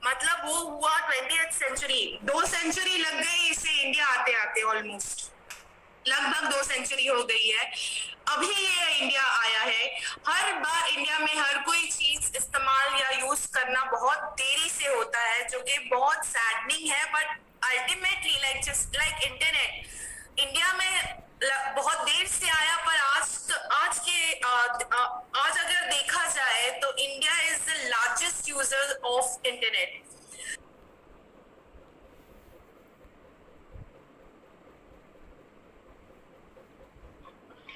मतलब वो हुआ 20th सेंचुरी, 2 सेंचुरी लग गई इसे इंडिया आते आते, ऑलमोस्ट लगभग 2 सेंचुरी हो गई है। अभी ये इंडिया आया है। हर बार इंडिया में हर कोई चीज इस्तेमाल या यूज करना बहुत देरी से होता है, जो कि बहुत सैडनिंग है। But ultimately like just like internet India में बहुत देर से आया, पर आज अगर देखा जाए तो India is the largest user of internet.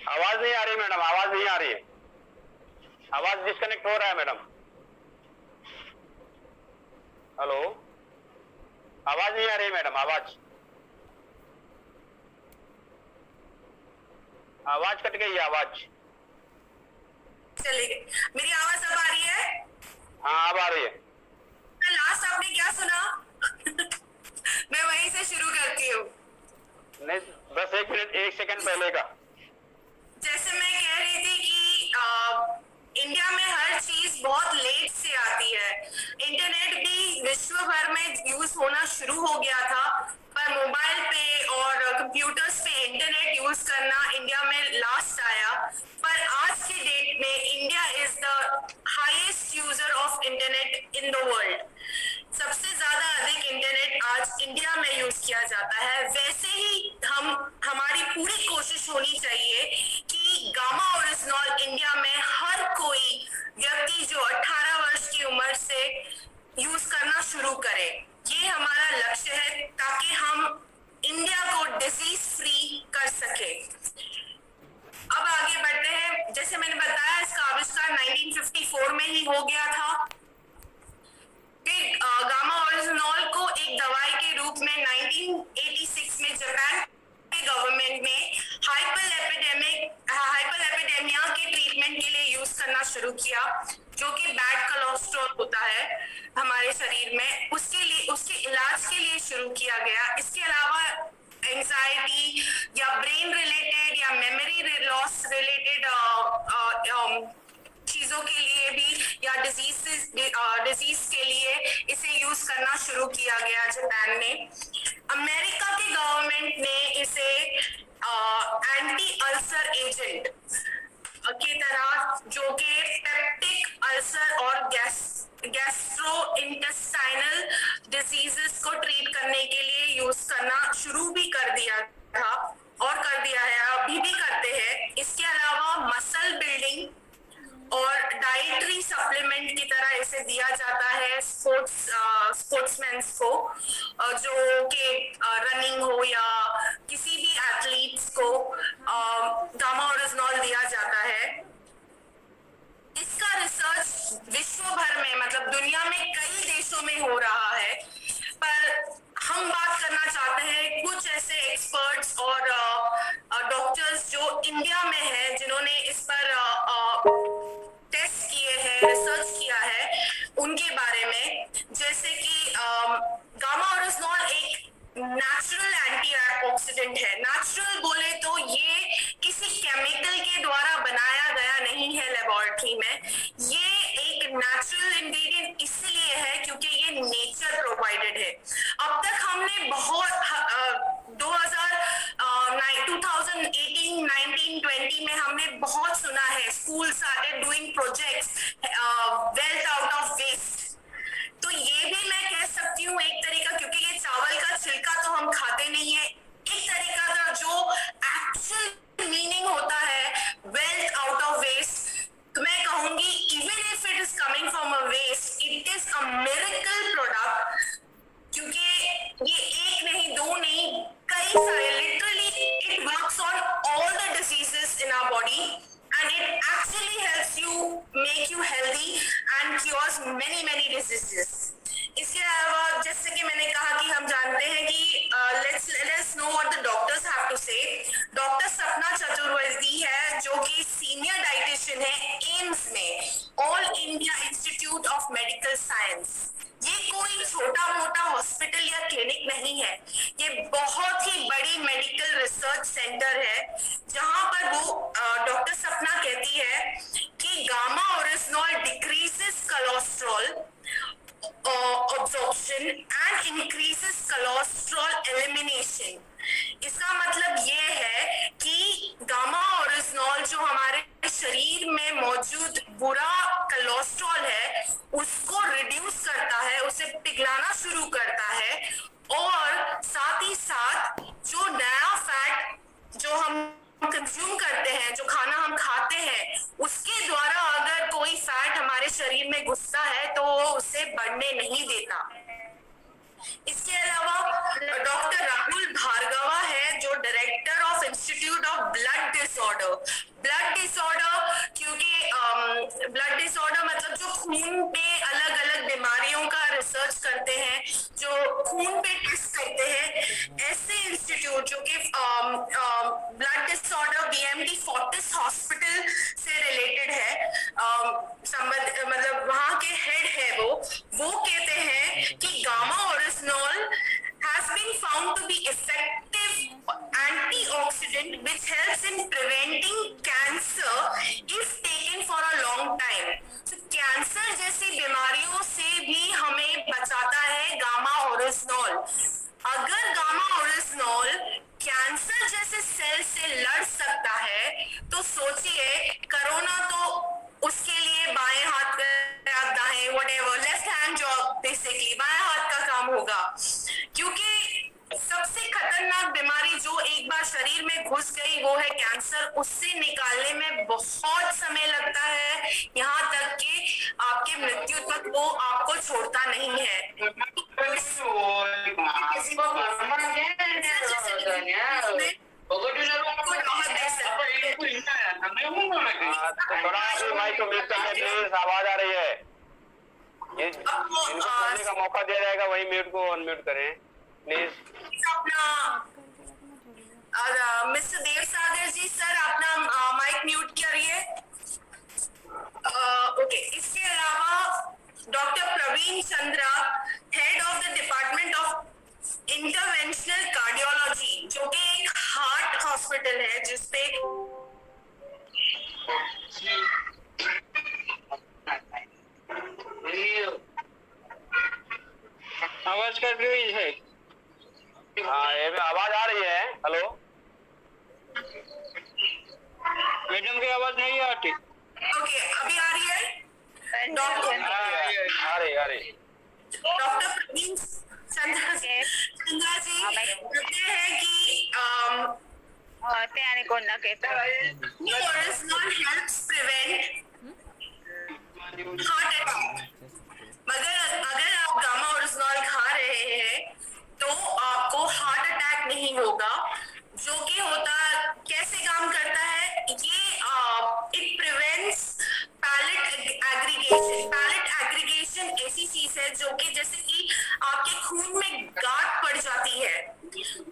आवाज नहीं आ रही मैडम, आवाज नहीं आ रही है, आवाज डिस्कनेक्ट हो रहा है मैडम। हेलो, आवाज नहीं आ रही मैडम, आवाज कट गई है आवाज। चली गई। मेरी आवाज अब आ रही है? हाँ अब आ रही है। लास्ट आपने क्या सुना? मैं वहीं से शुरू करती हूँ। नहीं, बस 1 मिनट 1 सेकंड पहले का। जैसे मैं कह रही थी कि इंडिया में हर चीज बहुत लेट से आती है। इंटरनेट भी विश्व भर में यूज होना शुरू हो गया था, पर मोबाइल पे और कंप्यूटर्स पे इंटरनेट यूज करना इंडिया में लास्ट आया। पर आज के डेट में India is the highest user of internet in the world. सबसे ज्यादा अधिक इंटरनेट आज इंडिया में यूज किया जाता है। वैसे ही हमारी पूरी कोशिश होनी चाहिए कि गामा ओरिजिनल इंडिया में हर कोई व्यक्ति जो 18 वर्ष की उम्र से यूज करना शुरू करे। ये हमारा लक्ष्य है, ताकि हम इंडिया को डिजीज फ्री कर सके। अब आगे बढ़ते हैं। जैसे मैंने बताया, इसका आविष्कार 1954 में ही हो गया था। फिर गामा ओरिजिनल को एक दवाई के रूप में 1986 में जापान के गवर्नमेंट ने हाइपर एपिडेमिया के ट्रीटमेंट के लिए यूज करना शुरू किया, जो कि बैड कोलेस्ट्रॉल होता है हमारे शरीर में, उसके इलाज के लिए शुरू किया गया। इसके अलावा एंजाइटी या ब्रेन रिलेटेड या मेमोरी लॉस रिलेटेड चीजों के लिए भी या डिजीज के लिए इसे यूज करना शुरू किया गया जापान में। अमेरिका के गवर्नमेंट ने इसे एंटी अल्सर एजेंट की तरह, जो कि पेप्टिक अल्सर और गैस्ट्रो इंटेस्टाइनल डिजीजेस को ट्रीट करने के लिए यूज करना शुरू भी कर दिया था और कर दिया है, अभी भी करते हैं। इसके अलावा मसल बिल्डिंग और डाइटरी सप्लीमेंट की तरह इसे दिया जाता है स्पोर्ट्समैन को, जो कि रनिंग हो या किसी भी एथलीट्स को गामा ओरिजिनल दिया जाता है। इसका रिसर्च विश्व भर में, मतलब दुनिया में कई देशों में हो रहा है, पर हम बात करना चाहते हैं कुछ ऐसे एक्सपर्ट्स और डॉक्टर्स जो इंडिया में हैं, जिन्होंने इस पर टेस्ट किए हैं, रिसर्च किया है, उनके बारे में। जैसे कि गामा ओरिजिनल एक नेचुरल एंटीऑक्सीडेंट है। नेचुरल बोले तो ये किसी केमिकल के द्वारा बनाया गया नहीं है लेबोरेटरी में। ये एक नेचुरल इंग्रेडिएंट इसलिए है क्योंकि ये नेचर प्रोवाइडेड है। अब तक हमने बहुत 2018, 19, 20 में हमने बहुत सुना है, school started doing projects wealth out of waste. तो ये भी मैं कह सकती हूँ एक तरीका, क्योंकि ये चावल का छिलका तो हम खाते नहीं है, एक तरीका का जो एक्चुअल मीनिंग होता है वेल्थ आउट ऑफ वेस्ट। तो मैं कहूंगी even if it is coming from a waste, it is a miracle product, क्योंकि ये एक नहीं, दो नहीं, कई सारे, literally it works on all the diseases in our body and it actually helps you make you healthy and cures many diseases. इसके अलावा जैसे कि मैंने कहा कि हम जानते हैं कि let's know what the doctors have to say. Doctor सपना चतुर्वेदी है, जो कि सीनियर डाइटिशियन है एम्स में, all India institute of medical science. ये कोई छोटा मोटा हॉस्पिटल या क्लिनिक नहीं है, ये बहुत ही बड़ी मेडिकल रिसर्च सेंटर है, जहां पर वो डॉक्टर सपना कहती है कि gamma original decreases cholesterol production and increases cholesterol elimination. इसका मतलब ये है कि गामा ओरिजिनॉल जो हमारे शरीर में मौजूद बुरा कोलेस्ट्रॉल है उसको रिड्यूस करता है, उसे पिघलाना शुरू करता है, और साथ ही साथ जो नया फैट जो हम कंज्यूम करते हैं, जो खाना हम खाते हैं, उसके द्वारा अगर कोई फैट हमारे शरीर में घुसता है तो वो उसे बढ़ने नहीं देता। इसके अलावा डॉक्टर राहुल भार्गवा है जो director of institute of blood disorder, क्योंकि ब्लड डिसऑर्डर मतलब जो खून पे अलग अलग बीमारियों का रिसर्च करते हैं, जो खून पे टेस्ट करते हैं, ऐसे इंस्टीट्यूट जो कि blood disorder BMD Fortis hospital से रिलेटेड है, मतलब वहां के हेड है वो कहते हैं कि gamma oryzanol has been found to be effective antioxidant which helps in preventing cancer if taken for a long time. So cancer जैसी बीमारियों से भी हमें बचाता है गामा ओरिजिनॉल। अगर गामा ओरिजिनॉल कैंसर जैसे सेल से लड़ सकता है तो सोचिए कोरोना तो उसके लिए बाएं हाथ का दाएं whatever left hand job, basically बाएं हाथ का काम होगा, क्योंकि सबसे खतरनाक बीमारी जो एक बार शरीर में घुस गई वो है कैंसर। उससे निकालने में बहुत समय लगता है, यहाँ तक कि आपके मृत्यु तक वो आपको छोड़ता नहीं है। किसी को थोड़ा माइक को म्यूट करके प्लीज, आवाज आ रही है। ये इनको बोलने का मौका दिया जाएगा, वही म्यूट को अनम्यूट करें प्लीज। अपना मिस्टर देव सागर जी सर अपना माइक म्यूट करिए। ओके, इसके अलावा doctor Praveen Chandra, head of the department of interventional cardiology, जो कि एक हार्ट हॉस्पिटल है जिसपे आवाज कट रही है। हाँ, ये भी आवाज आ रही है। हेलो मैडम की आवाज नहीं आती। ओके, अभी आ रही है डॉक्टर आ रही। डॉक्टर प्रवीण चंद्रा जी कहते हैं कि त्याने कोण ना कहता original helps prevent heart attack. मगर अगर आप गामा ओरिजिनल खा रहे हैं तो आपको हार्ट अटैक नहीं होगा, जो कि होता कैसे काम करता है ये इट प्रिवेंट्स पैलेट एग्रीगेशन ऐसी चीज है जो कि जैसे कि आपके खून में गांठ पड़ जाती है,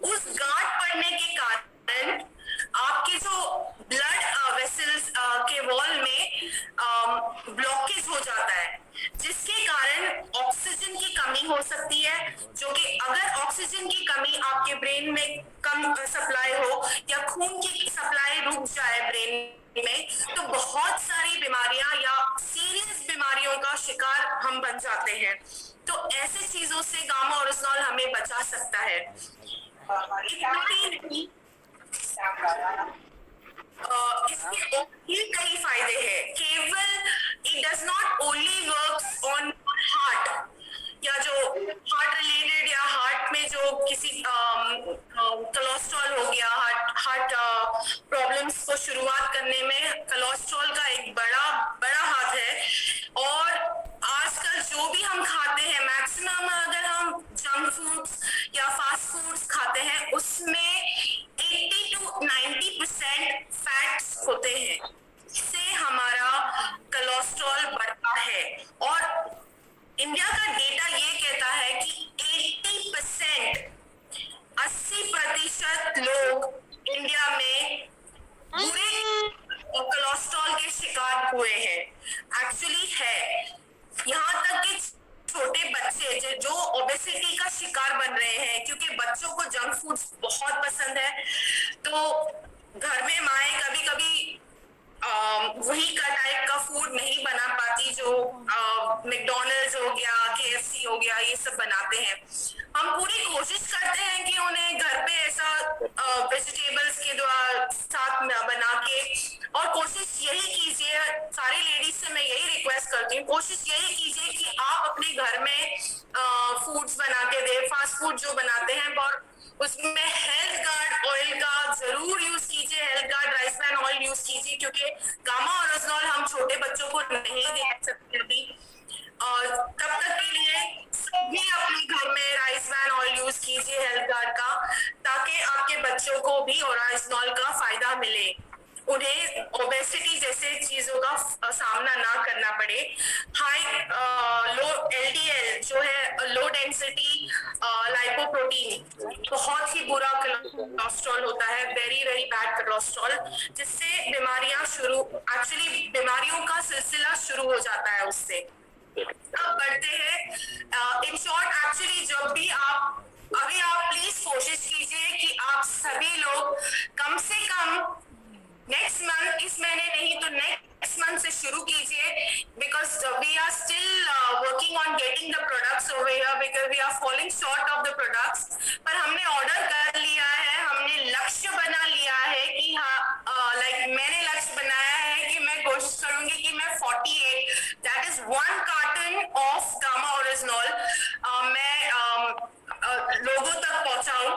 उस गांठ पड़ने के कारण आपके जो ब्लड वेसल्स के वॉल में ब्लॉकेज हो जाता है, जिसके कारण ऑक्सीजन की कमी हो सकती है, जो कि अगर ऑक्सीजन की कमी आपके ब्रेन में कम सप्लाई हो या खून की सप्लाई रुक जाए ब्रेन में, तो बहुत सारी बीमारियां या सीरियस बीमारियों का शिकार हम बन जाते हैं। तो ऐसे चीजों से गामा ओरिजिनॉल हमें बचा सकता है। इसके और कई फायदे हैं। केवल it does not only works on heart या जो हार्ट रिलेटेड या हार्ट में जो किसी कोलेस्ट्रॉल हो गया, हार्ट प्रॉब्लम्स को शुरुआत करने में कोलेस्ट्रॉल का एक बड़ा हाथ है। और आजकल जो भी हम खाते हैं मैक्सिमम अगर हम जंक फूड्स या फास्ट फूड्स खाते हैं उसमें 80 to 90% फैट्स होते हैं, इससे हमारा कोलेस्ट्रॉल बढ़ता है। और इंडिया का डेटा ये कहता है कि 80% लोग इंडिया में बुरे कोलेस्ट्रॉल के शिकार हुए हैं। एक्चुअली है, यहाँ तक कि छोटे बच्चे जो ओबेसिटी का शिकार बन रहे हैं, क्योंकि बच्चों को जंक फूड्स बहुत पसंद है। तो घर में माएँ कभी कभी वही का टाइप का फूड नहीं बना पाती जो मैकडॉनल्ड्स हो गया, KFC हो गया, ये सब बनाते हैं। हम पूरी कोशिश करते हैं कि उन्हें घर पे ऐसा वेजिटेबल्स के द्वारा साथ में बना के, और कोशिश यही कीजिए, सारी लेडीज से मैं यही रिक्वेस्ट करती हूँ, कोशिश यही कीजिए कि आप अपने घर में फूड्स बना के दे, फास्ट फूड जो बनाते हैं, और उसमें हेल्थ गार्ड ऑयल का जरूर यूज कीजिए, health guard rice bran oil use कीजिए, क्योंकि गामा ओरिजिनल हम छोटे बच्चों को नहीं दे सकते अभी, और तब तक के लिए सभी अपने घर में राइस ब्रान ऑयल यूज कीजिए हेल्थ गार्ड का, ताकि आपके बच्चों को भी ओरिजिनल का फायदा मिले, उन्हें ओबेसिटी जैसे चीजों का सामना ना करना पड़े। हाई लो LDL जो है लो डेंसिटी लाइपोप्रोटीन बहुत ही बुरा कोलेस्ट्रॉल होता है, वेरी वेरी बैड कोलेस्ट्रॉल, जिससे बीमारियों का सिलसिला शुरू हो जाता है उससे। अब बढ़ते हैं इन शॉर्ट, एक्चुअली जब भी अभी आप प्लीज कोशिश कीजिए कि आप सभी लोग कम से कम नेक्स्ट मंथ, इस महीने नहीं तो नेक्स्ट मंथ से शुरू कीजिए, because we are still working on getting the products over here, because we are falling short of the products, पर हमने ऑर्डर कर लिया है, हमने लक्ष्य बना लिया है कि हाँ, मैंने लक्ष्य बनाया है कि मैं कोशिश करूंगी कि मैं 48, that is 1 carton of gamma original मैं लोगों तक पहुंचाऊं।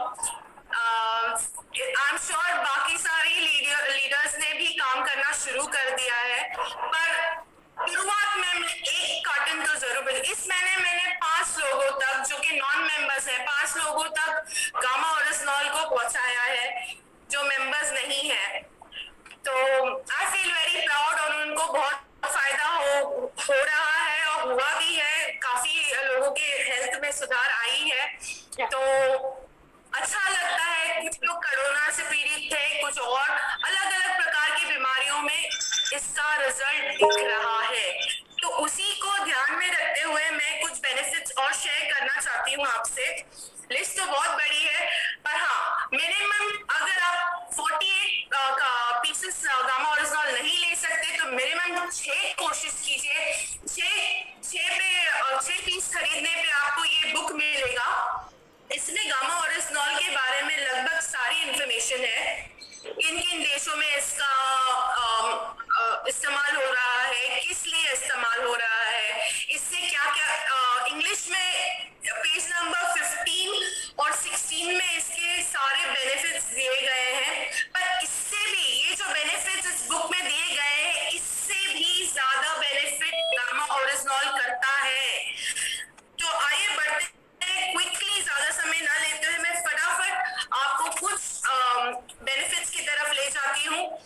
आई एम श्योर बाकी सारी लीडर्स ने भी काम करना शुरू कर दिया है, पर शुरुआत में मैं 1 कार्टन तो जरूर इस महीने मैंने 5 लोगों तक, जो कि नॉन मेंबर्स हैं, 5 लोगों तक गामा ओरिजिनल को पहुंचाया है जो मेंबर्स नहीं है। तो आई फील वेरी प्राउड, और उनको बहुत फायदा हो रहा है और हुआ भी है, काफी लोगों के हेल्थ में सुधार आई है, तो अच्छा लगता है। कुछ लोग कोरोना से पीड़ित थे, कुछ और अलग अलग प्रकार की बीमारियों में इसका रिजल्ट दिख रहा है, तो उसी को ध्यान में रखते हुए मैं कुछ बेनिफिट्स और शेयर करना चाहती हूँ आपसे। लिस्ट तो बहुत बड़ी है, पर हाँ, मिनिमम अगर आप 48 पीसेस गामा ओरिजिनल नहीं ले सकते तो मिनिमम 6 कोशिश कीजिए, 6 पीस खरीदने पे आपको ये बुक मिलेगा। इसमें गामा ओरिजिनल के बारे में लगभग सारी इंफॉर्मेशन है, किन किन देशों में इसका इस्तेमाल हो रहा है, किस लिए इस्तेमाल हो रहा है, इससे क्या क्या, इंग्लिश में पेज नंबर 15 और 16 में इसके सारे बेनिफिट्स दिए गए हैं, पर इससे भी ये जो बेनिफिट्स इस बुक में दिए गए हैं, इससे भी ज्यादा बेनिफिट गामा ओरिजिनल करता है। तो आइए बढ़ते हैं क्विकली, ज्यादा समय ना लेते हुए मैं फटाफट आपको कुछ बेनिफिट्स की तरफ ले जाती हूँ।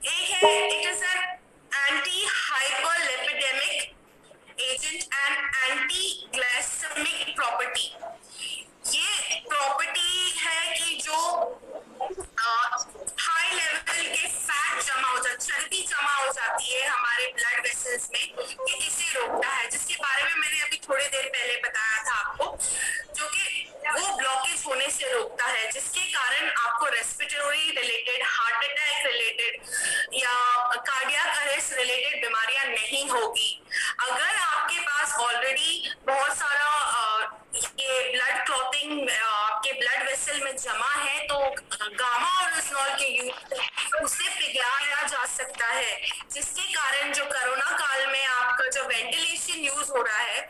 एक है, it is an anti hyperlipidemic agent and anti glycemic property. ये प्रॉपर्टी है कि जो हाई लेवल के फैट जमा हो जाती, चर्बी जमा हो जाती है हमारे ब्लड वेसल्स में, ये इसे रोकता है, जिसके बारे में मैंने अभी थोड़ी देर पहले बताया था आपको, जो कि वो ब्लॉकेज होने से रोकता है, जिसके कारण आपको respiratory related, heart attack related या कार्डियक अरेस्ट रिलेटेड बीमारियां नहीं होगी। अगर आपके पास ऑलरेडी बहुत सारा ये ब्लड क्लॉटिंग आपके ब्लड वेसल में जमा है, तो गामा ओरिजिनल के यूज उसे पिघलाया जा सकता है, जिसके कारण जो कोरोना काल में आपका जो वेंटिलेशन यूज हो रहा है,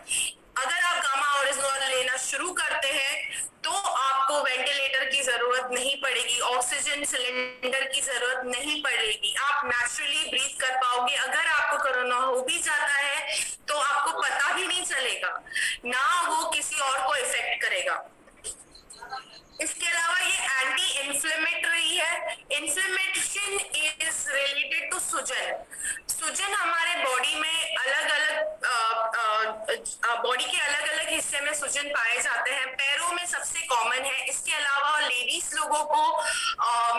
अगर आप गामा ओरिजिनल लेना शुरू करते हैं तो आपको वेंटिलेटर की जरूरत नहीं पड़ेगी, ऑक्सीजन सिलेंडर की जरूरत नहीं पड़ेगी, आप नेचुरली ब्रीथ कर पाओगे। अगर आपको कोरोना हो भी जाता है तो आपको पता भी नहीं चलेगा, ना वो किसी और को इफेक्ट करेगा। इसके अलावा ये एंटी इन्फ्लेमेटरी है। इन्फ्लेमेशन इज रिलेटेड टू सूजन। सूजन हमारे बॉडी में अलग अलग बॉडी के अलग अलग हिस्से में सूजन पाए जाते हैं, पैरों में सबसे कॉमन है। इसके अलावा लेडीज लोगों को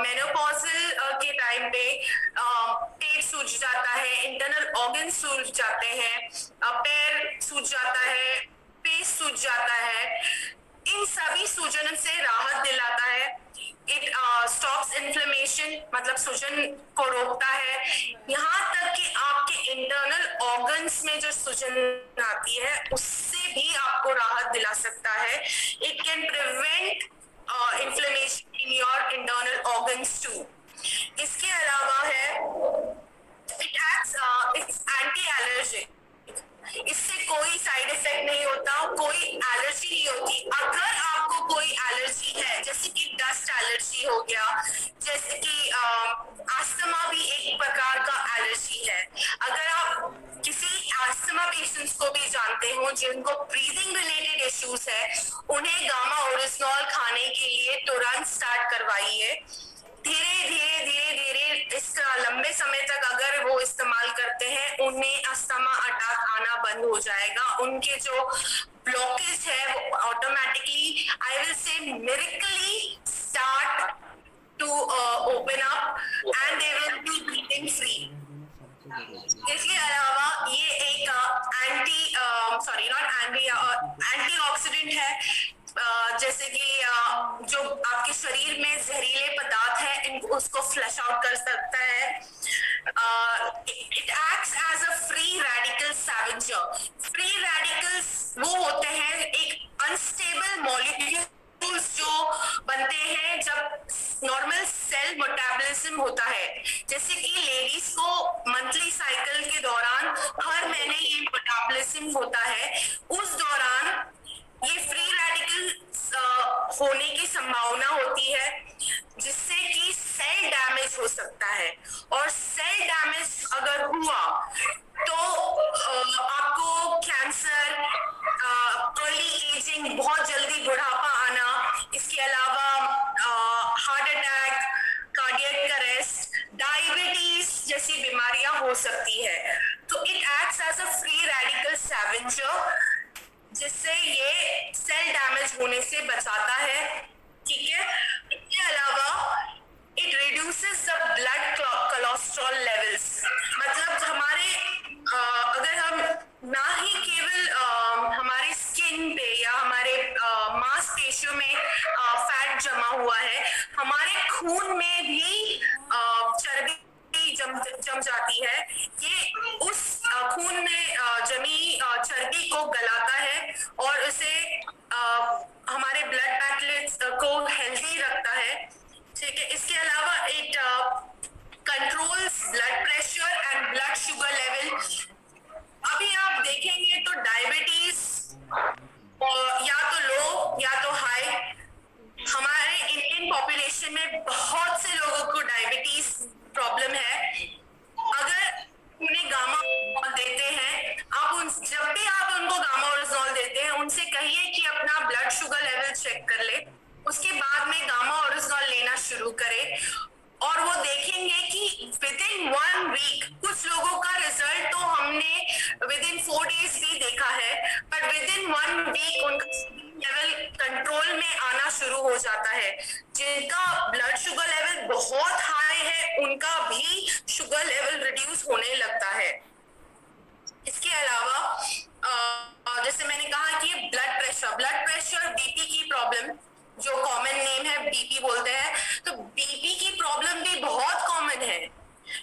मेनोपॉजल के टाइम पे पेट सूज जाता है, इंटरनल ऑर्गन सूज जाते हैं, पैर सूज जाता है, फेस सूज जाता है। इन सभी सूजन से राहत दिलाता है। इट स्टॉप्स इन्फ्लेमेशन मतलब सूजन को रोकता है, यहाँ तक कि आपके इंटरनल ऑर्गन्स में जो सूजन आती है उससे भी आपको राहत दिला सकता है। It can prevent inflammation in your internal organs too. इसके अलावा है इट्स एंटी एलर्जिक। इससे कोई साइड इफेक्ट नहीं होता, कोई एलर्जी नहीं होती। अगर आपको कोई एलर्जी है, जैसे कि डस्ट एलर्जी हो गया, जैसे कि अस्थमा भी एक प्रकार का एलर्जी है। अगर आप किसी अस्थमा पेशेंट्स को भी जानते हो जिनको ब्रीदिंग रिलेटेड इश्यूज है, उन्हें गामा ओरिजिनॉल खाने के लिए तुरंत स्टार्ट करवाइए। धीरे धीरे धीरे धीरे इसका लंबे समय तक अगर वो इस्तेमाल करते हैं, उन्हें अस्थमा अटैक आना बंद हो जाएगा। उनके जो ब्लॉकेज है वो automatically, I will say miraculously start to open up and they will be breathing free. इसके अलावा ये एक एंटीऑक्सीडेंट है। जैसे कि जो आपके शरीर में जहरीले पदार्थ है उसको फ्लश आउट कर सकता है। It acts as a free radical scavenger. Free radicals वो होते हैं एक अनस्टेबल मॉलिक्यूल्स जो बनते हैं जब नॉर्मल सेल मेटाबॉलिज्म होता है। जैसे कि लेडीज को मंथली साइकिल के दौरान हर महीने ये मेटाबॉलिज्म होता है, उस दौरान ये फ्री रेडिकल होने की संभावना होती है, जिससे कि सेल डैमेज हो सकता है। और सेल डैमेज अगर हुआ तो आपको कैंसर, अर्ली एजिंग, बहुत जल्दी बुढ़ापा आना, इसके अलावा heart attack, cardiac arrest, diabetes जैसी बीमारियां हो सकती है। तो it acts as a free radical scavenger, जिससे ये सेल डैमेज होने से बचाता है। ठीक है। इसके अलावा it reduces the blood cholesterol levels. मतलब हमारे अगर हम ना ही केवल हमारे स्किन पे या हमारे मांसपेशियों में फैट जमा हुआ है, हमारे खून में भी चर्बी जम जाती है। ये उस खून में जमी चर्बी को गलाता है और उसे हमारे ब्लड प्लेटलेट्स को हेल्दी रखता है। ठीक है। इसके अलावा it controls blood pressure and blood sugar level. अभी आप देखेंगे तो डायबिटीज या तो लो या तो हाई, हमारे इंडियन पॉपुलेशन में बहुत से लोगों को डायबिटीज प्रॉब्लम है। अगर उन्हें गामा देते हैं, जब भी आप उनको गामा ओरिजिनॉल देते हैं, उनसे कहिए कि अपना ब्लड शुगर लेवल चेक कर ले, उसके बाद में गामा ओरिजिनॉल लेना शुरू करें और वो देखेंगे कि विद इन 1 वीक, कुछ लोगों का रिजल्ट तो हमने विद इन 4 डेज भी देखा है, पर विद इन 1 वीक उनका लेवल कंट्रोल में आना शुरू हो जाता है। जिनका ब्लड शुगर लेवल बहुत हाई है, उनका भी शुगर लेवल रिड्यूस होने लगता है। इसके अलावा जैसे मैंने कहा कि ब्लड प्रेशर बीपी की प्रॉब्लम, जो कॉमन नेम है बीपी बोलते हैं, तो बीपी की प्रॉब्लम भी बहुत कॉमन है,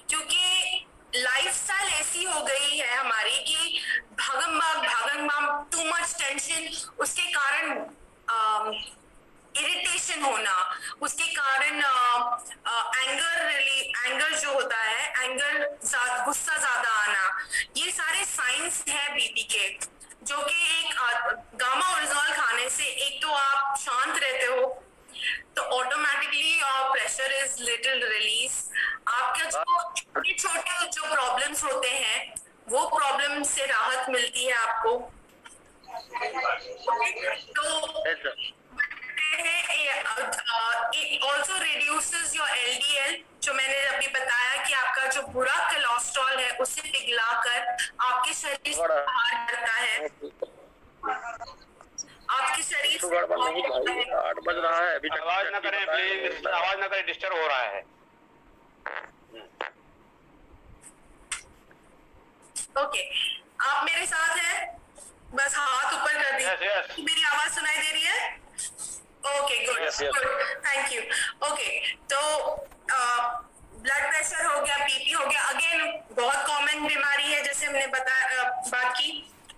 क्योंकि लाइफस्टाइल ऐसी हो गई है हमारी कि भागम भाग टू मच टेंशन, उसके कारण इरिटेशन होना, उसके कारण एंगर जो होता है, गुस्सा ज्यादा आना, ये सारे साइंस है बीपी के, जो कि एक गामा ओरिजिनॉल खाने से एक तो आप शांत रहते हो, तो automatically pressure is little release. आपके जो छोटे जो प्रॉब्लम्स होते हैं, वो प्रॉब्लम से राहत मिलती है आपको। तो it also reduces your LDL, जो मैंने अभी बताया कि आपका जो बुरा कोलेस्ट्रॉल है उसे पिघलाकर आपके शरीर से बाहर करता है। आपके शरीर से 8 बज रहा है अभी तक। आवाज ना करें प्लीज, आवाज ना करें, डिस्टर्ब हो रहा है। ओके, आप मेरे साथ हैं? बस हाथ ऊपर कर दीजिए। Yes, yes. मेरी आवाज सुनाई दे रही है? Okay good. Yes, yes. Thank you. Okay, तो ब्लड प्रेशर हो गया, बीपी हो गया, अगेन बहुत कॉमन बीमारी है जैसे हमने बात की।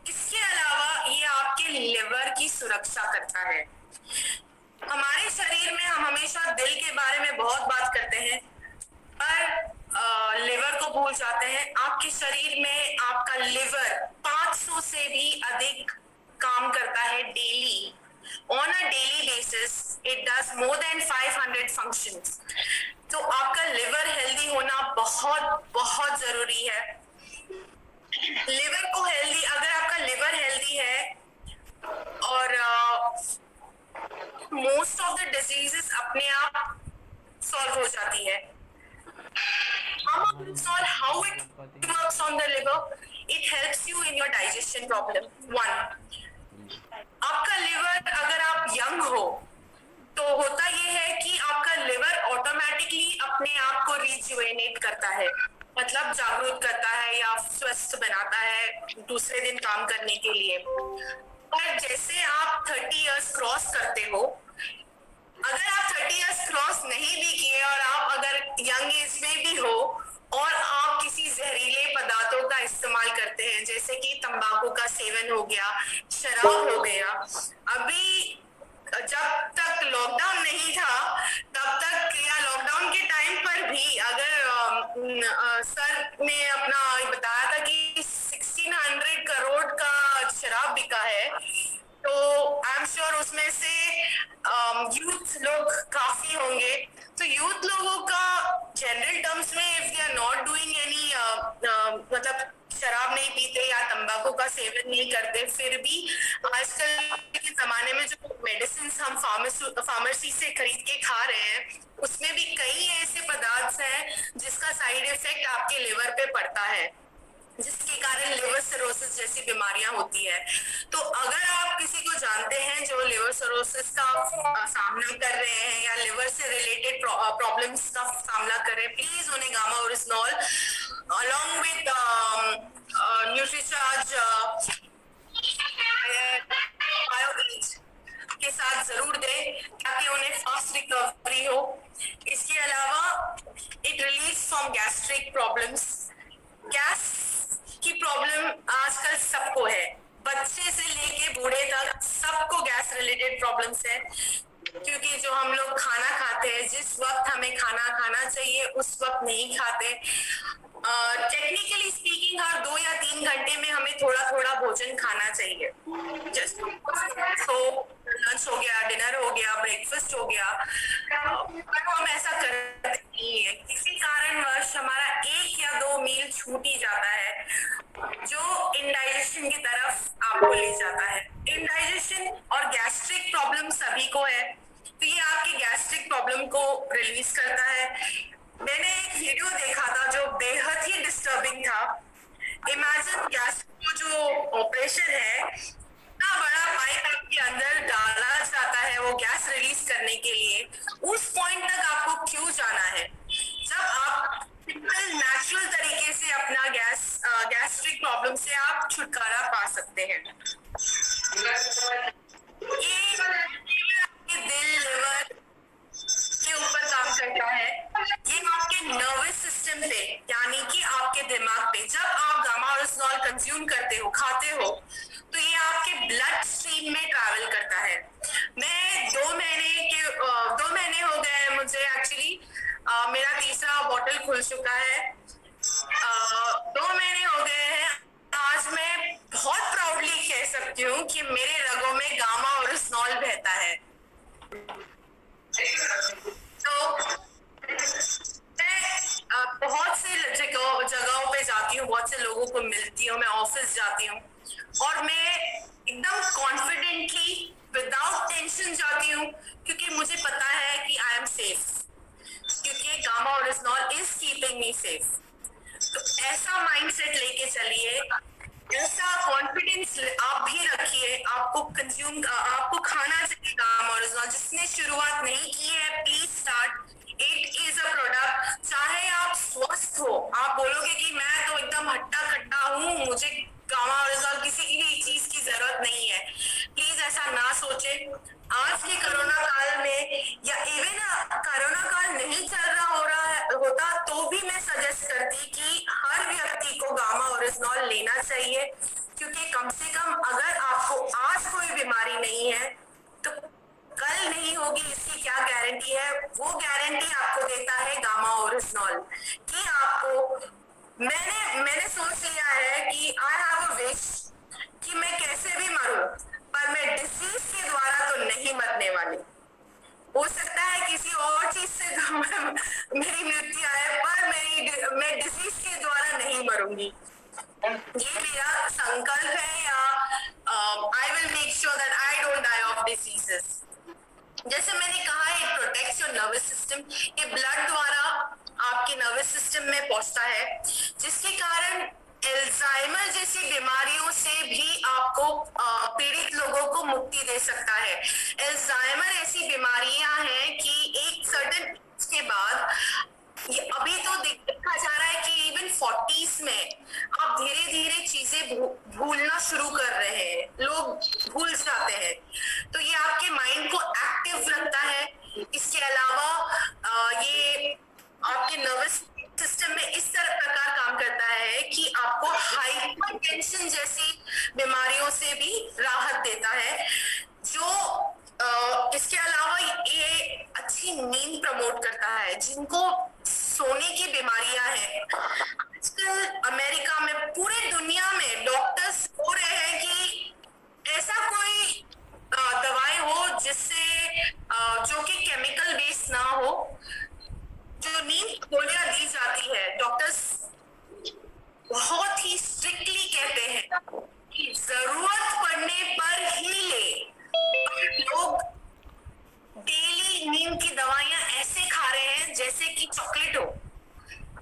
इसके अलावा ये आपके लिवर की सुरक्षा करता है। हमारे शरीर में हम हमेशा दिल के बारे में बहुत बात करते हैं, पर लिवर को भूल जाते हैं। आपके शरीर में आपका लिवर 500 से भी अधिक काम करता है daily. On a daily basis it does more than 500 functions. तो आपका लिवर हेल्दी होना बहुत बहुत जरूरी है। लिवर को हेल्दी, अगर आपका लिवर हेल्दी है और मोस्ट ऑफ द डिजीजेस अपने आप सॉल्व हो जाती है। How it works on the liver? It helps you in your digestion problem. One, आपका लिवर अगर आप यंग हो तो होता ये है कि आपका लिवर ऑटोमेटिकली अपने आप को रिजुवेनेट करता है, मतलब जागरूक करता है या स्वस्थ बनाता है दूसरे दिन काम करने के लिए। पर जैसे आप 30 इयर्स क्रॉस करते हो, अगर आप 30 इयर्स क्रॉस नहीं भी किए और आप अगर यंग एज में भी हो और आप किसी जहरीले पदार्थों का इस्तेमाल करते हैं, जैसे कि तंबाकू का सेवन हो गया, शराब हो गया। अभी जब तक लॉकडाउन नहीं था तब तक या लॉकडाउन के टाइम पर भी अगर सर ने अपना बताया था कि 1600 करोड़ का शराब बिका है, तो आई एम श्योर उसमें से यूथ लोग काफी होंगे। तो यूथ लोगों का जनरल टर्म्स में if they are not doing any मतलब शराब नहीं पीते या तंबाकू का सेवन नहीं करते, फिर भी आजकल के जमाने में जो मेडिसिन हम फार्मेसी से खरीद के खा रहे हैं उसमें भी कई ऐसे पदार्थ हैं जिसका साइड इफेक्ट आपके लिवर पे पड़ता है, जिसके कारण लिवर सिरोसिस जैसी बीमारियां होती है। तो अगर आप किसी को जानते हैं जो लिवर सिरोसिस का सामना कर रहे हैं या लिवर से रिलेटेड प्रॉब्लम्स का सामना कर रहे हैं, प्लीज उन्हें gamma original along with Nutricharge BioAge के साथ जरूर दें ताकि उन्हें फास्ट रिकवरी हो। इसके अलावा it relieves from gastric problems. Gas की प्रॉब्लम आजकल सबको है, बच्चे से लेके बूढ़े तक सबको गैस रिलेटेड प्रॉब्लम्स है, क्योंकि जो हम लोग खाना खाते हैं, जिस वक्त हमें खाना खाना चाहिए उस वक्त नहीं खाते। टेक्निकली स्पीकिंग हर 2 या 3 घंटे में हमें थोड़ा थोड़ा भोजन खाना चाहिए। तो लंच हो गया, डिनर हो गया, ब्रेकफास्ट हो गया, पर हम ऐसा करते नहीं है। किसी कारणवश हमारा 1 या 2 मील छूट ही जाता है जो इंडाइजेशन की तरफ आपको ले जाता है। इंडाइजेशन और गैस्ट्रिक प्रॉब्लम सभी को है, तो ये आपकी गैस्ट्रिक प्रॉब्लम को रिलीज करता है। मैंने एक वीडियो देखा था जो बेहद ही डिस्टर्बिंग था। इमेजिन गैस्ट्रिक जो ऑपरेशन है, इतना बड़ा पाइप आपके अंदर डाला जाता है वो गैस रिलीज करने के लिए, उस पॉइंट तक आपको क्यों जाना है जब आप सिंपल नेचुरल तरीके से अपना गैस्ट्रिक प्रॉब्लम से आप छुटकारा पा सकते हैं। ये आपके दिल, लिवर के ऊपर काम करता है। ये आपके नर्वस सिस्टम पे यानी कि आपके दिमाग पे, जब आप गामा ओरिजिनॉल कंज्यूम करते हो, खाते हो, तो ये आपके ब्लड स्ट्रीम में ट्रैवल करता है। मैं 2 महीने हो गए हैं मुझे एक्चुअली, मेरा 3रा बॉटल खुल चुका है। 2 महीने हो गए हैं। आज मैं बहुत प्राउडली कह सकती हूँ कि मेरे रगों में गामा ओरिजिनॉल बहता है। तो मैं बहुत से जगहों पे जाती हूँ, बहुत से लोगों को मिलती हूँ, मैं ऑफिस जाती हूँ और मैं एकदम कॉन्फिडेंटली विदाउट टेंशन जाती हूँ, क्योंकि मुझे पता है कि आई एम सेफ, क्योंकि gamma oryzanol is keeping me safe. तो ऐसा माइंडसेट लेके चलिए, ऐसा कॉन्फिडेंस आप भी रखिए। आपको खाना चाहिए गामा ओरिजिनॉल। जिसने शुरुआत नहीं की है, please start. It is a product. चाहे आप स्वस्थ हो, आप बोलोगे कि मैं तो एकदम हट्टा कट्टा हूँ, मुझे गामा ओरिजिनॉल किसी भी चीज की जरूरत नहीं है, प्लीज ऐसा ना सोचे। आज के कोरोना काल में बीमारी नहीं है तो कल नहीं होगी, इसकी क्या गारंटी है? वो गारंटी आपको देता है गामा ओरिजिनॉल कि आपको मैंने सोच लिया है कि आई हैव अ विश कि मैं कैसे भी मरूं पर मैं डिजीज के द्वारा तो नहीं मरने वाली। हो सकता है किसी और चीज से मेरी मृत्यु आए पर मैं डिजीज के द्वारा नहीं मरूंगी। ये मेरा संकल्प है या I will make sure that I don't die of diseases. जैसे मैंने कहा it protects your nervous system, ये ब्लड द्वारा आपके नर्वस सिस्टम में पहुंचता है जिसके कारण एल्जाइमर जैसी बीमारियों से भी आपको पीड़ित लोगों को मुक्ति दे सकता है। एल्जाइमर ऐसी बीमारियां हैं कि एक सर्टेन के बाद ये अभी तो देखा जा रहा है कि इवन 40s में आप धीरे धीरे चीजें भूलना शुरू कर रहे हैं, लोग भूल जाते हैं, तो ये आपके माइंड को एक्टिव रखता है। इसके अलावा ये आपके नर्वस सिस्टम में इस तरह प्रकार काम करता है कि आपको हाइपरटेंशन जैसी बीमारियों से भी राहत देता है। जो इसके अलावा ये अच्छी नींद प्रमोट करता है। जिनको सोने की बीमारियां हैं, आजकल अमेरिका में, पूरे दुनिया में डॉक्टर्स हो रहे हैं कि ऐसा कोई दवाई हो जिससे जो कि केमिकल बेस्ड ना हो, जो नींद गोलियां दी जाती है। डॉक्टर्स बहुत ही स्ट्रिक्टली कहते हैं कि जरूरत पड़ने पर ही ले। लोग डेली नींद की दवाइयां ऐसे खा रहे हैं जैसे कि चॉकलेट हो,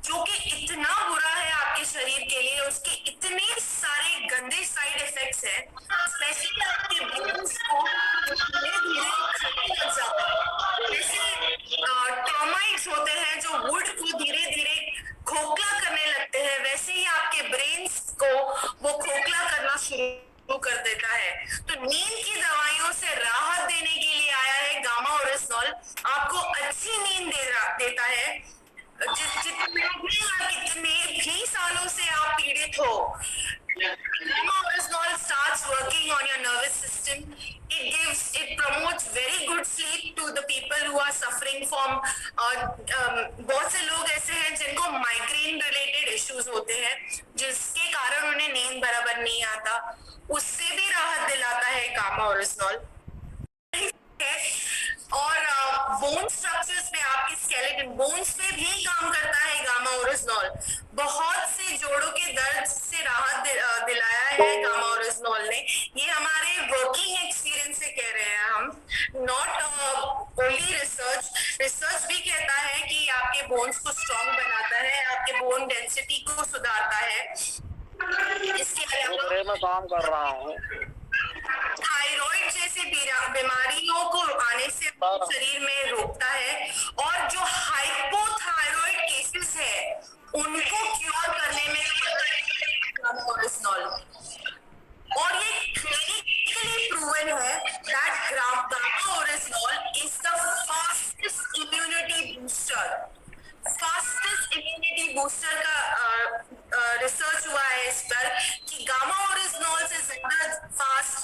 जो कि इतना बुरा है आपके शरीर के लिए। उसके इतने सारे गंदे साइड इफेक्ट्स हैं, स्पेशली आपके बोन्स को धीरे धीरे खाने लग जाता है। जैसे टर्माइट्स होते हैं जो वुड को धीरे धीरे खोखला करने लगते हैं, वैसे ही आपके ब्रेन्स को वो खोखला करना शुरू कर देता है। तो नींद की दवाइयों से राहत देने के लिए आया है गामा ओरिजिनॉल। आपको अच्छी नींद देता है। कितने भी सालों से आप पीड़ित हो, gamma oryzanol starts working on your nervous system. It promotes very good sleep to the people who are suffering from बहुत से लोग ऐसे हैं जिनको माइग्रेन रिलेटेड इश्यूज होते हैं जिसके कारण उन्हें नींद बराबर नहीं आता, उससे भी राहत दिलाता है गामा ओरिजिनॉल। और बोन स्ट्रक्चर्स पे, आपके स्केलेटन बोन्स पे भी काम करता है गामा ओरिजिनॉल। बहुत से जोड़ों के दर्द से राहत दिलाया है गामा ओरिजिनॉल ने। ये हमारे वर्किंग एक्सपीरियंस से कह रहे हैं हम, नॉट ओनली रिसर्च भी कहता है कि आपके बोन्स को स्ट्रॉन्ग बनाता है, आपके बोन डेंसिटी को सुधारता है। इसके अलावा मैं काम कर रहा हूँ। थायराइड जैसी बीमारियों को आने से शरीर में रोकता है, और जो हाइपोथायराइड केसेस है उनको क्योर करने में ओरिजिनॉल। और ये क्लिनिकली प्रूवन है that gamma oryzanol is the fastest immunity booster. Fastest immunity booster का रिसर्च हुआ है इस पर कि गामा ओरिजिनॉल से ज्यादा फास्ट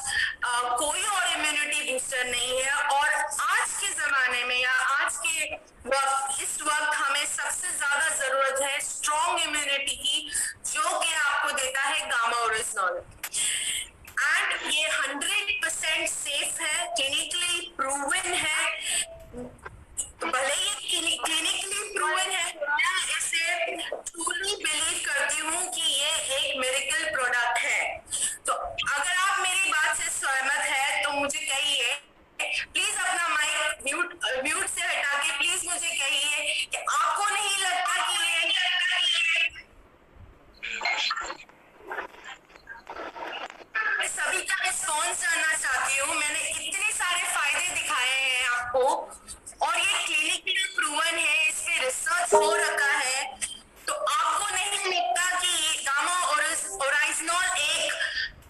कोई और इम्यूनिटी बूस्टर नहीं है। और आज के जमाने में या आज के इस वक्त हमें सबसे ज्यादा जरूरत है स्ट्रॉन्ग इम्यूनिटी की, जो कि आपको देता है गामा ओरिजिनॉल। एंड ये 100% सेफ है, क्लिनिकली प्रूवन है। भले ही क्लिनिकली प्रूवन है, मैं इसे ट्रूली बिलीव करती हूँ कि ये एक मिरेकल प्रोडक्ट है। तो अगर आप मेरी बात से सहमत है तो मुझे कहिए, प्लीज अपना माइक म्यूट से हटा के प्लीज मुझे कहिए कि आपको नहीं लगता कि ये सभी का रिस्पॉन्स जानना चाहती हूँ। मैंने इतने सारे फायदे दिखाए हैं आपको, और ये क्लिनिकली प्रूवन है, इस पे रिसर्च हो रखा है। तो आपको नहीं लगता कि ये गामा ओरिजिनॉल एक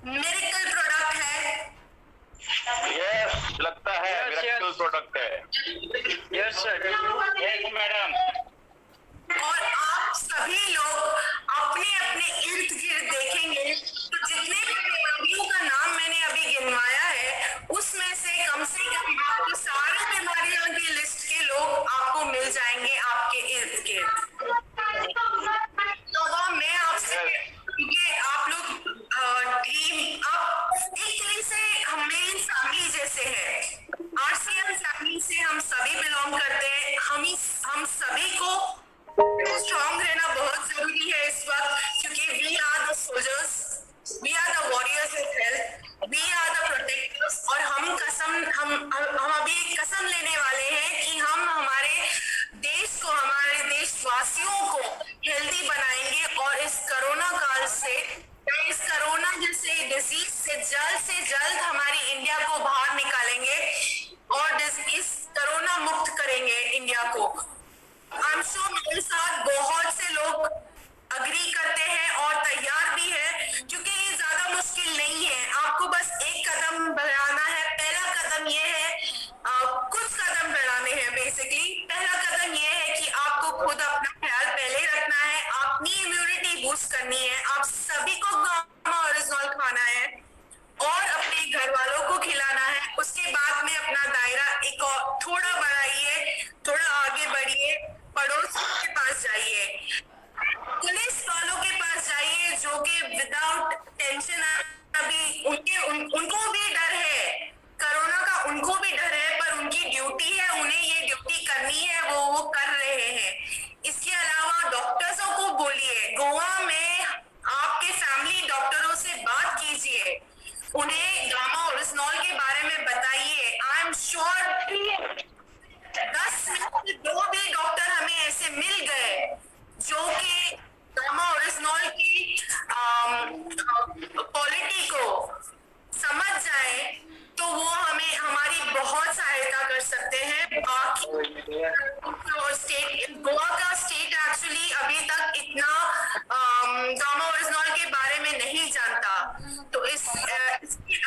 मिरेकल प्रोडक्ट है? यस, लगता है मिरेकल प्रोडक्ट है। Yes sir, yes madam. और आप सभी लोग अपने अपने इर्द गिर्द देखेंगे तो जितने भी बीमारियों का नाम मैंने अभी गिनवाया है हम अभी एक कसम लेने वाले हैं कि हम हमारे देश को, हमारे देशवासियों को हेल्दी बनाएंगे और इस कोरोना काल से, इस कोरोना जैसे डिजीज से जल्द हमारी इंडिया को बाहर निकालेंगे और इस कोरोना मुक्त करेंगे इंडिया को। आई एम श्योर मेरे साथ बहुत से लोग अग्री करते हैं और तैयार भी है, क्योंकि ये ज्यादा मुश्किल नहीं है। आपको बस एक कदम बढ़ाना है। पहला कदम ये है, कुछ कदम बढ़ाने हैं बेसिकली। पहला कदम ये है कि आपको खुद अपना ख्याल पहले रखना है, अपनी इम्यूनिटी बूस्ट करनी है। आप सभी को गामा ओरिजिनल खाना है और अपने घर वालों को खिलाना है। उसके बाद में अपना दायरा एक और थोड़ा बढ़ाइए, थोड़ा आगे बढ़िए, पड़ोसियों के पास जाइए, पुलिस वालों के पास जाइए जो कि विदाउट टेंशन, अभी उनको भी डर है कोरोना का, उनको भी डर है, पर उनकी ड्यूटी है, उन्हें ये ड्यूटी करनी है, वो कर रहे हैं। इसके अलावा डॉक्टर्सों को बोलिए, गोवा में आपके फैमिली डॉक्टरों से बात कीजिए, उन्हें गामा ओरिजिनल के बारे में बताइए। आई एम श्योर 10 में से 2 भी डॉक्टर हमें ऐसे मिल गए जो कि गामा ओरिजिनल की क्वालिटी को समझ जाए, तो वो हमें हमारी बहुत सहायता कर सकते हैं। बाकी स्टेट, गोवा का स्टेट एक्चुअली अभी तक इतना गामा ओरिजिनल के बारे में नहीं जानता, तो इसकी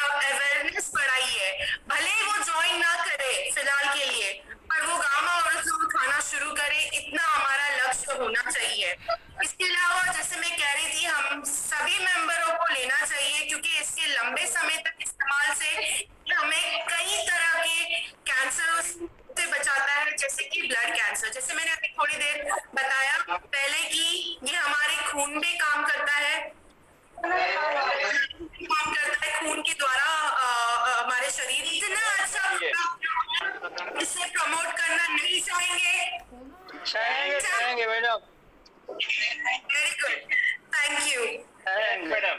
अवेयरनेस बढ़ाइए। भले ही वो ज्वाइन ना करे फिलहाल के लिए, पर वो गामा ओरिजिनल खाना शुरू करे, इतना हमारा लक्ष्य होना चाहिए। इसके अलावा जैसे मैं कह रही थी, हम सभी मेंबरों को लेना चाहिए, क्योंकि इसके लंबे समय तक इस्तेमाल से हमें कई तरह के कैंसर से बचाता है, जैसे कि ब्लड कैंसर। जैसे मैंने अभी थोड़ी देर बताया पहले कि ये हमारे खून में काम करता है, खून के द्वारा हमारे शरीर इतना अच्छा, इसे प्रमोट करना नहीं चाहेंगे madam. Very good, thank you madam.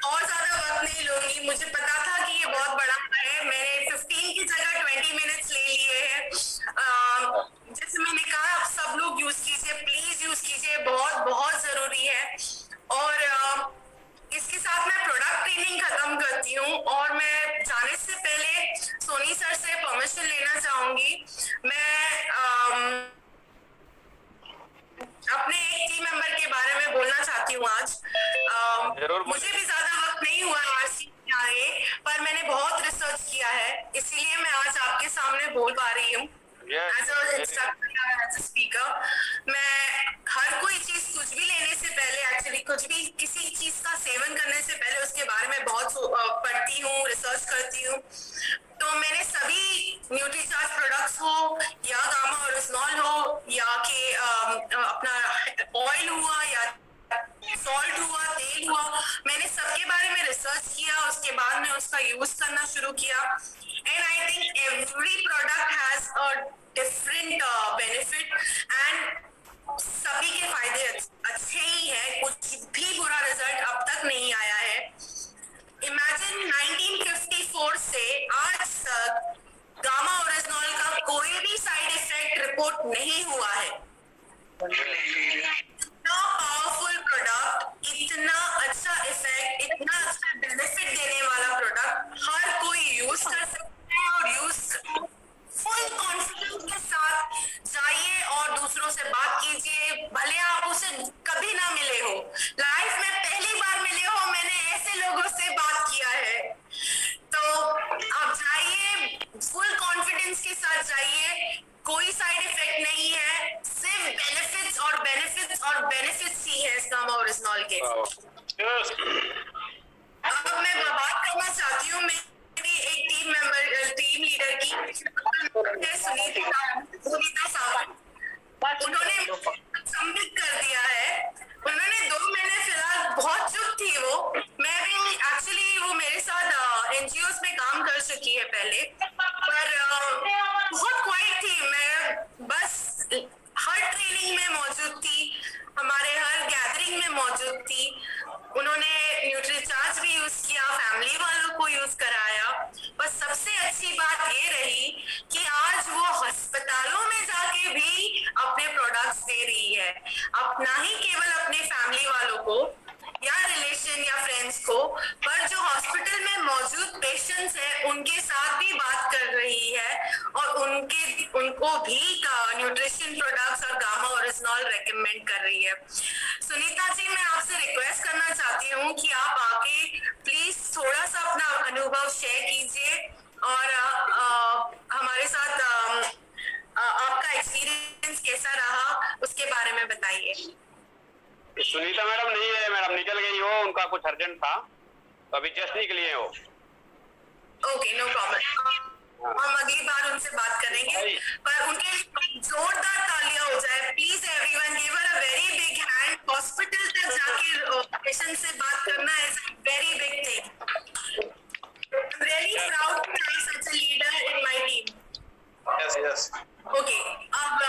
और ज्यादा वक्त नहीं लूंगी, मुझे पता था कि ये बहुत बड़ा है, मैंने 15 की जगह 20 मिनट्स ले लिए हैं। जैसे मैंने कहा, आप सब लोग यूज कीजिए, प्लीज यूज कीजिए, बहुत बहुत जरूरी है। और इसके साथ मैं प्रोडक्ट ट्रेनिंग खत्म करती हूँ और मैं जाने से पहले सोनी सर से परमिशन लेना चाहूंगी। मैं अपने एक टीम मेंबर के बारे में बोलना चाहती हूँ आज। मुझे भी ज्यादा वक्त नहीं हुआ आरसी में आए, पर मैंने बहुत रिसर्च किया है, इसीलिए मैं आज आपके सामने बोल पा रही हूँ। As a instructor, as a speaker, मैं हर कोई चीज कुछ भी लेने से पहले, एक्चुअली कुछ भी किसी चीज का सेवन करने से पहले उसके बारे में बहुत पढ़ती हूँ, रिसर्च करती हूँ। तो मैंने सभी न्यूट्रीचार्ज प्रोडक्ट्स हो या गामा ओरिजिनल हो या कि अपना ऑयल हुआ या सॉल्ट हुआ, तेल हुआ, मैंने सबके बारे में रिसर्च किया, उसके बाद में उसका यूज करना शुरू किया। And I think every product has a different benefit and सभी के फायदे अच्छे ही हैं, कुछ भी बुरा रिजल्ट अब तक नहीं आया है। इमेजिन 1954 से आज तक गामा ओरिजिनल का कोई भी साइड इफेक्ट रिपोर्ट नहीं हुआ है। इतना पावरफुल प्रोडक्ट, इतना अच्छा इफेक्ट, इतना अच्छा बेनिफिट देने वाला प्रोडक्ट हर कोई यूज कर सकता है। और यूज फुल कॉन्फिडेंस के साथ जाइए और दूसरों से बात कीजिए, भले आप उसे कभी ना मिले हो, लाइफ में पहली बार मिले हो, मैंने ऐसे लोगों से बात किया है। तो आप जाइए, फुल कॉन्फिडेंस के साथ जाइए, कोई साइड इफेक्ट नहीं है, सिर्फ बेनिफिट्स और बेनिफिट्स और बेनिफिट्स ही है इस गामा ओरिजिनल के। अब मैं बात करना चाहती हूँ मेरी एक टीम लीडर की, सुनीता साहब। उन्होंने सबमिट कर दिया है। उन्होंने 2 महीने फिलहाल, बहुत चुप थी वो, मैं भी एक्चुअली, वो मेरे साथ एनजीओस में काम कर चुकी है पहले, पर बहुत क्वाइट थी। मैं बस हर ट्रेनिंग में मौजूद थी, हमारे हर गैदरिंग में मौजूद थी। उन्होंने न्यूट्रीचार्ज भी यूज किया, फैमिली वालों को यूज कराया। मौजूद पेशेंट्स है उनके साथ भी बात कर रही है और उनको भी न्यूट्रिशन प्रोडक्ट्स और गामा ओरिजिनॉल रेकमेंड कर रही है। सुनीता जी, मैं आपसे रिक्वेस्ट करना चाहती हूँ कि आप आके प्लीज थोड़ा सा अपना अनुभव शेयर कीजिए और हमारे साथ आपका एक्सपीरियंस कैसा रहा उसके बारे में बताइए। सुनीता मैडम नहीं है मैडम, निकल गई हो, उनका कुछ अर्जेंट था तो अभी जस्ट निकली है वो। ओके, नो प्रॉब्लम, हम अगली बार उनसे बात करेंगे, पर उनके जोरदार तालियां हो जाए please everyone, give her a very big hand. Hospital तक जाके पेशेंट से बात करना is a very big thing. Really proud to have such a leader in my team. Yes okay, अब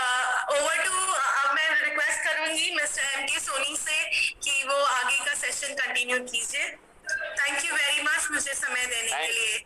ओवर टू, अब मैं रिक्वेस्ट करूंगी मिस्टर एम के सोनी से कि वो आगे का सेशन कंटिन्यू कीजिए। थैंक यू वेरी मच मुझे समय देने के लिए।